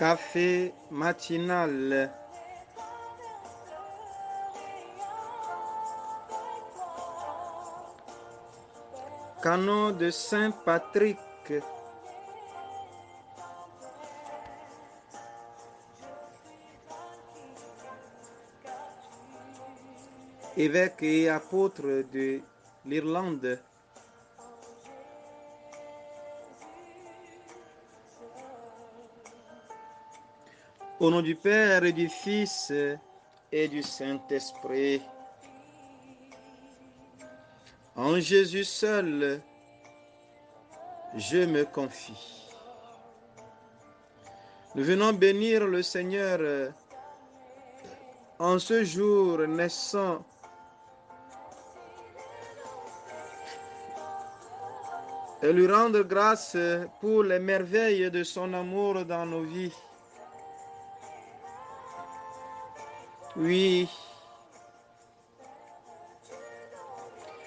Café matinal. Canon de Saint-Patrick. Évêque et apôtre de l'Irlande. Au nom du Père et du Fils et du Saint-Esprit. En Jésus seul, je me confie. Nous venons bénir le Seigneur en ce jour naissant et lui rendre grâce pour les merveilles de son amour dans nos vies. Oui,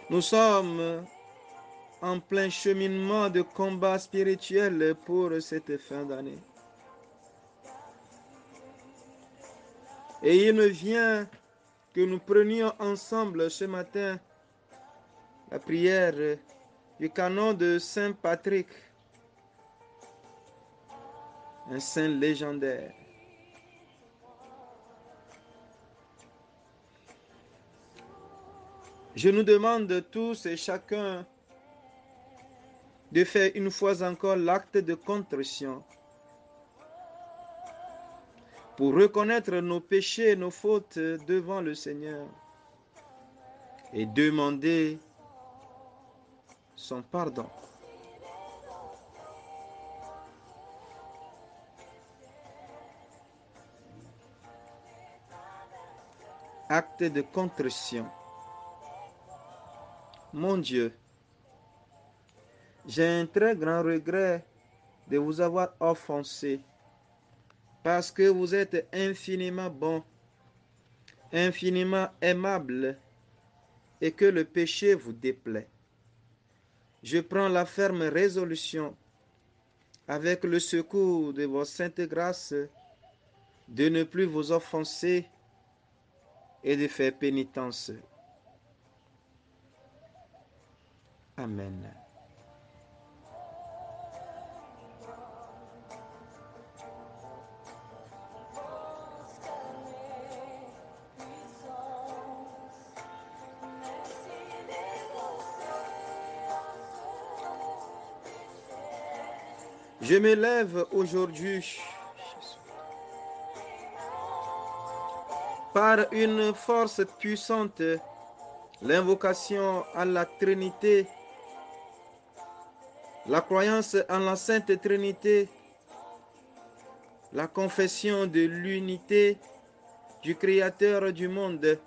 nous sommes en plein cheminement de combat spirituel pour cette fin d'année. Et il me vient que nous prenions ensemble ce matin la prière du canon de Saint Patrick, un saint légendaire. Je nous demande tous et chacun de faire une fois encore l'acte de contrition pour reconnaître nos péchés et nos fautes devant le Seigneur et demander son pardon. Acte de contrition. Mon Dieu, j'ai un très grand regret de vous avoir offensé parce que vous êtes infiniment bon, infiniment aimable et que le péché vous déplaît. Je prends la ferme résolution, avec le secours de vos saintes grâces, de ne plus vous offenser et de faire pénitence. Amen. Je me lève aujourd'hui par une force puissante, l'invocation à la Trinité, la croyance en la Sainte Trinité, la confession de l'unité du Créateur du monde.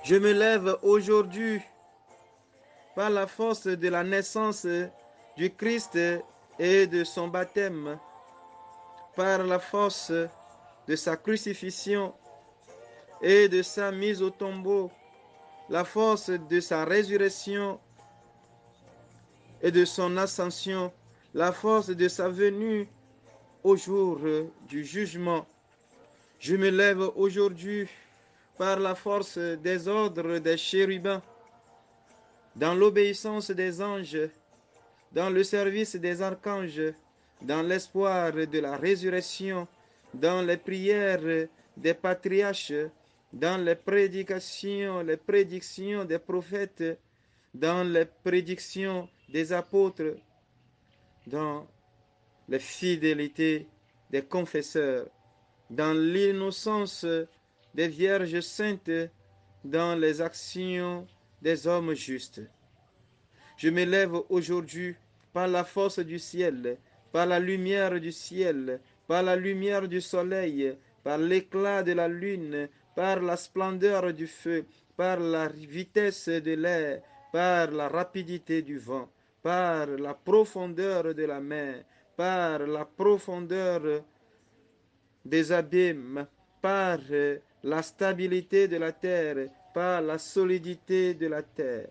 Je me lève aujourd'hui par la force de la naissance du Christ et de son baptême, par la force de sa crucifixion et de sa mise au tombeau, la force de sa résurrection et de son ascension, la force de sa venue au jour du jugement. Je me lève aujourd'hui par la force des ordres des chérubins, dans l'obéissance des anges, dans le service des archanges, dans l'espoir de la résurrection, dans les prières des patriarches, dans les prédictions des prophètes, dans les prédictions des apôtres, dans les fidélités des confesseurs, dans l'innocence des vierges saintes, dans les actions des hommes justes. Je me lève aujourd'hui par la force du ciel, par la lumière du ciel, par la lumière du soleil, par l'éclat de la lune, par la splendeur du feu, par la vitesse de l'air, par la rapidité du vent, par la profondeur de la mer, par la profondeur des abîmes, par la stabilité de la terre, par la solidité de la terre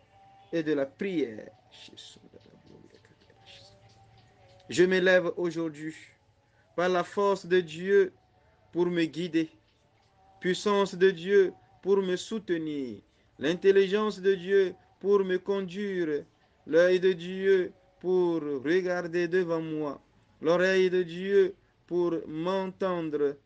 et de la prière. Je me lève aujourd'hui par la force de Dieu pour me guider, puissance de Dieu pour me soutenir, l'intelligence de Dieu pour me conduire, l'œil de Dieu pour regarder devant moi, l'oreille de Dieu pour m'entendre,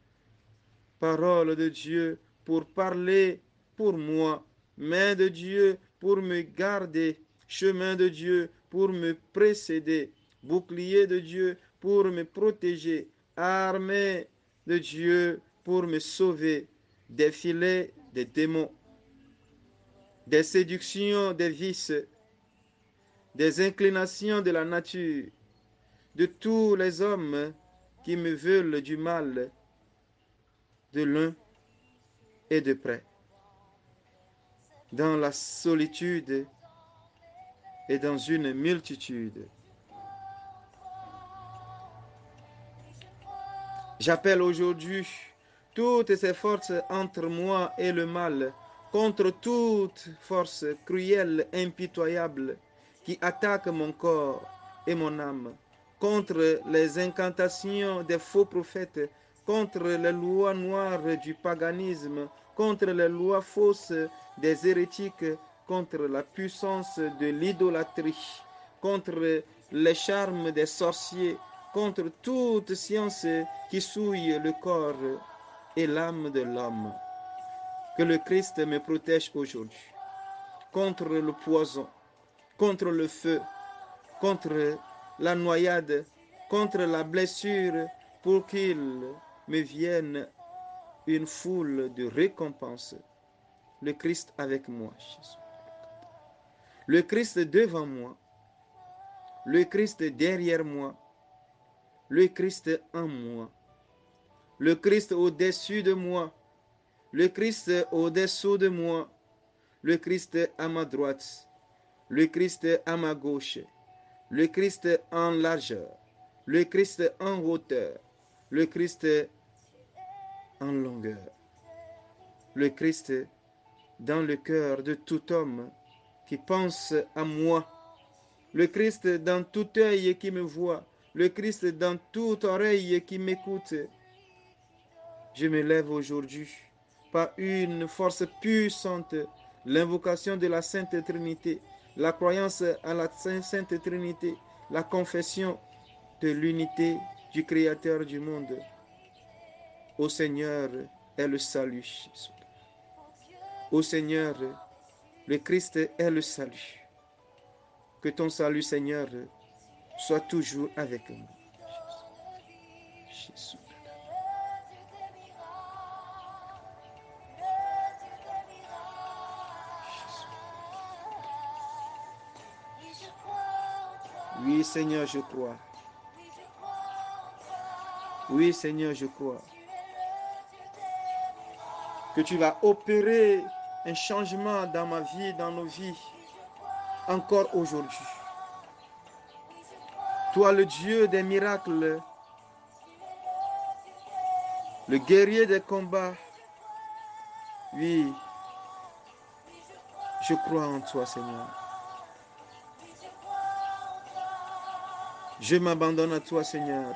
parole de Dieu pour parler pour moi, main de Dieu pour me garder, chemin de Dieu pour me précéder, bouclier de Dieu pour me protéger, armée de Dieu pour me sauver des filets des démons, des séductions des vices, des inclinations de la nature, de tous les hommes qui me veulent du mal, de loin et de près, dans la solitude et dans une multitude. J'appelle aujourd'hui toutes ces forces entre moi et le mal, contre toute force cruelle, impitoyable, qui attaque mon corps et mon âme, contre les incantations des faux prophètes, contre les lois noires du paganisme, contre les lois fausses des hérétiques, contre la puissance de l'idolâtrie, contre les charmes des sorciers, contre toute science qui souille le corps et l'âme de l'homme. Que le Christ me protège aujourd'hui contre le poison, contre le feu, contre la noyade, contre la blessure, pour qu'il me vienne une foule de récompenses. Le Christ avec moi, Jésus. Le Christ devant moi, le Christ derrière moi, le Christ en moi, le Christ au-dessus de moi, le Christ au-dessous de moi, le Christ à ma droite, le Christ à ma gauche, le Christ en largeur, le Christ en hauteur, le Christ en longueur, le Christ dans le cœur de tout homme qui pense à moi, le Christ dans tout œil qui me voit, le Christ dans toute oreille qui m'écoute. Je me lève aujourd'hui par une force puissante, l'invocation de la Sainte Trinité, la croyance à la Sainte Trinité, la confession de l'unité du Créateur du monde. Ô Seigneur est le salut. Ô Seigneur, le Christ est le salut. Que ton salut, Seigneur, soit toujours avec nous. Jésus. Oui, Seigneur, je crois. Oui, Seigneur, je crois que tu vas opérer un changement dans ma vie, dans nos vies, encore aujourd'hui. Toi, le Dieu des miracles, le guerrier des combats, oui, je crois en toi, Seigneur. Je m'abandonne à toi, Seigneur.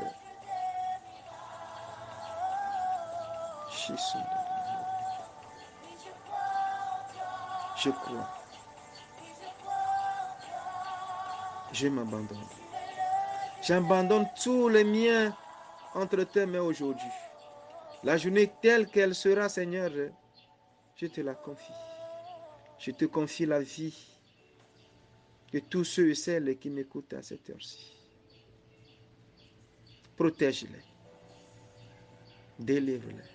Je crois. Je m'abandonne. J'abandonne tous les miens entre tes mains aujourd'hui. La journée telle qu'elle sera, Seigneur, je te la confie. Je te confie la vie de tous ceux et celles qui m'écoutent à cette heure-ci. Protège-les. Délivre-les.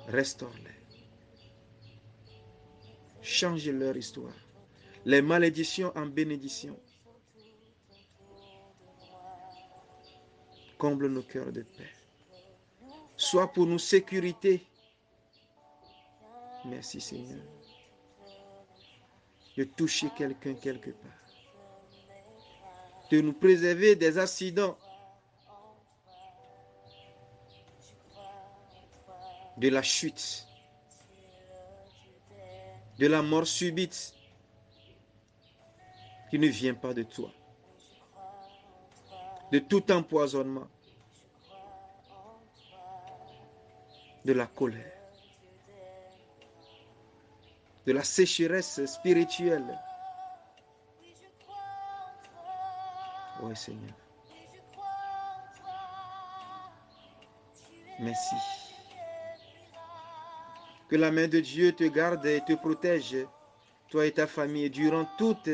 Restaure-les. Change leur histoire. Les malédictions en bénédiction. Comble nos cœurs de paix. Sois pour nous sécurité. Merci Seigneur. De toucher quelqu'un quelque part. De nous préserver des accidents. De la chute. De la mort subite. Qui ne vient pas de toi. De tout empoisonnement. de la colère, de la sécheresse spirituelle. Oui, Seigneur. Merci. Que la main de Dieu te garde et te protège, toi et ta famille, durant toute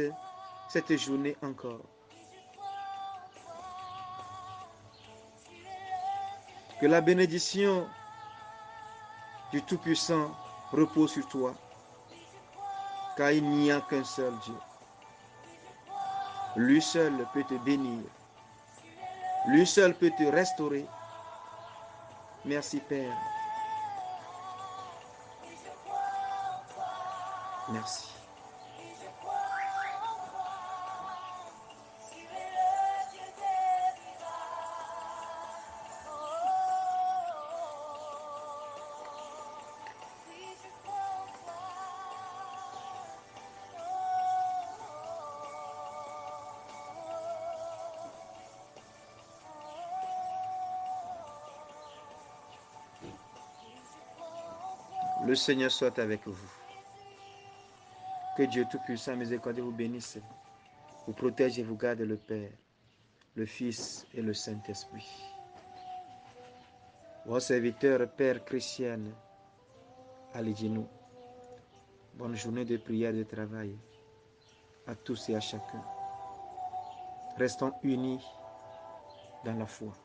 cette journée encore. Que la bénédiction du Tout-Puissant repose sur toi, car il n'y a qu'un seul Dieu. Lui seul peut te bénir. Lui seul peut te restaurer. Merci, Père. Merci. Le Seigneur soit avec vous. Que Dieu Tout-Puissant, miséricordieux, vous bénisse, vous protège et vous garde le Père, le Fils et le Saint-Esprit. Vos serviteurs, Père Christiane, Alidjinou, bonne journée de prière et de travail à tous et à chacun. Restons unis dans la foi.